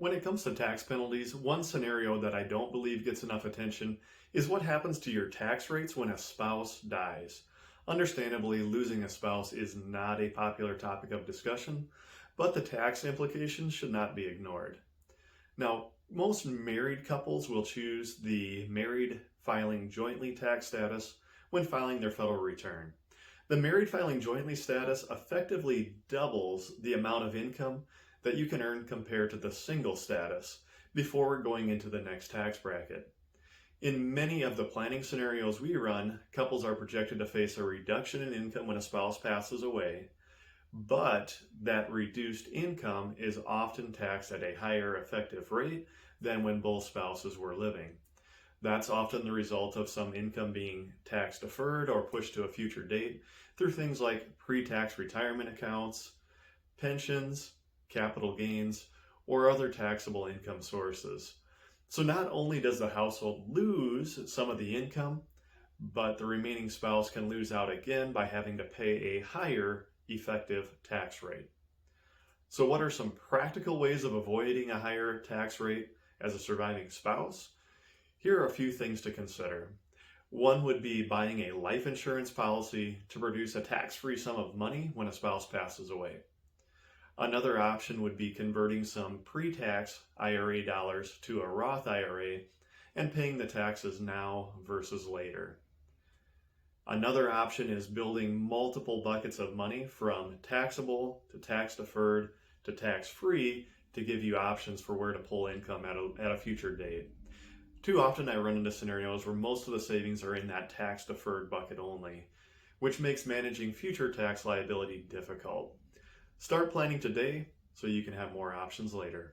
When it comes to tax penalties, one scenario that I don't believe gets enough attention is what happens to your tax rates when a spouse dies. Understandably, losing a spouse is not a popular topic of discussion, but the tax implications should not be ignored. Now, most married couples will choose the married filing jointly tax status when filing their federal return. The married filing jointly status effectively doubles the amount of income that you can earn compared to the single status before going into the next tax bracket. In many of the planning scenarios we run, couples are projected to face a reduction in income when a spouse passes away, but that reduced income is often taxed at a higher effective rate than when both spouses were living. That's often the result of some income being tax deferred or pushed to a future date through things like pre-tax retirement accounts, pensions, capital gains, or other taxable income sources. So not only does the household lose some of the income, but the remaining spouse can lose out again by having to pay a higher effective tax rate. So what are some practical ways of avoiding a higher tax rate as a surviving spouse? Here are a few things to consider. One would be buying a life insurance policy to produce a tax-free sum of money when a spouse passes away. Another option would be converting some pre-tax IRA dollars to a Roth IRA and paying the taxes now versus later. Another option is building multiple buckets of money from taxable to tax deferred to tax free to give you options for where to pull income at a future date. Too often I run into scenarios where most of the savings are in that tax deferred bucket only, which makes managing future tax liability difficult. Start planning today so you can have more options later.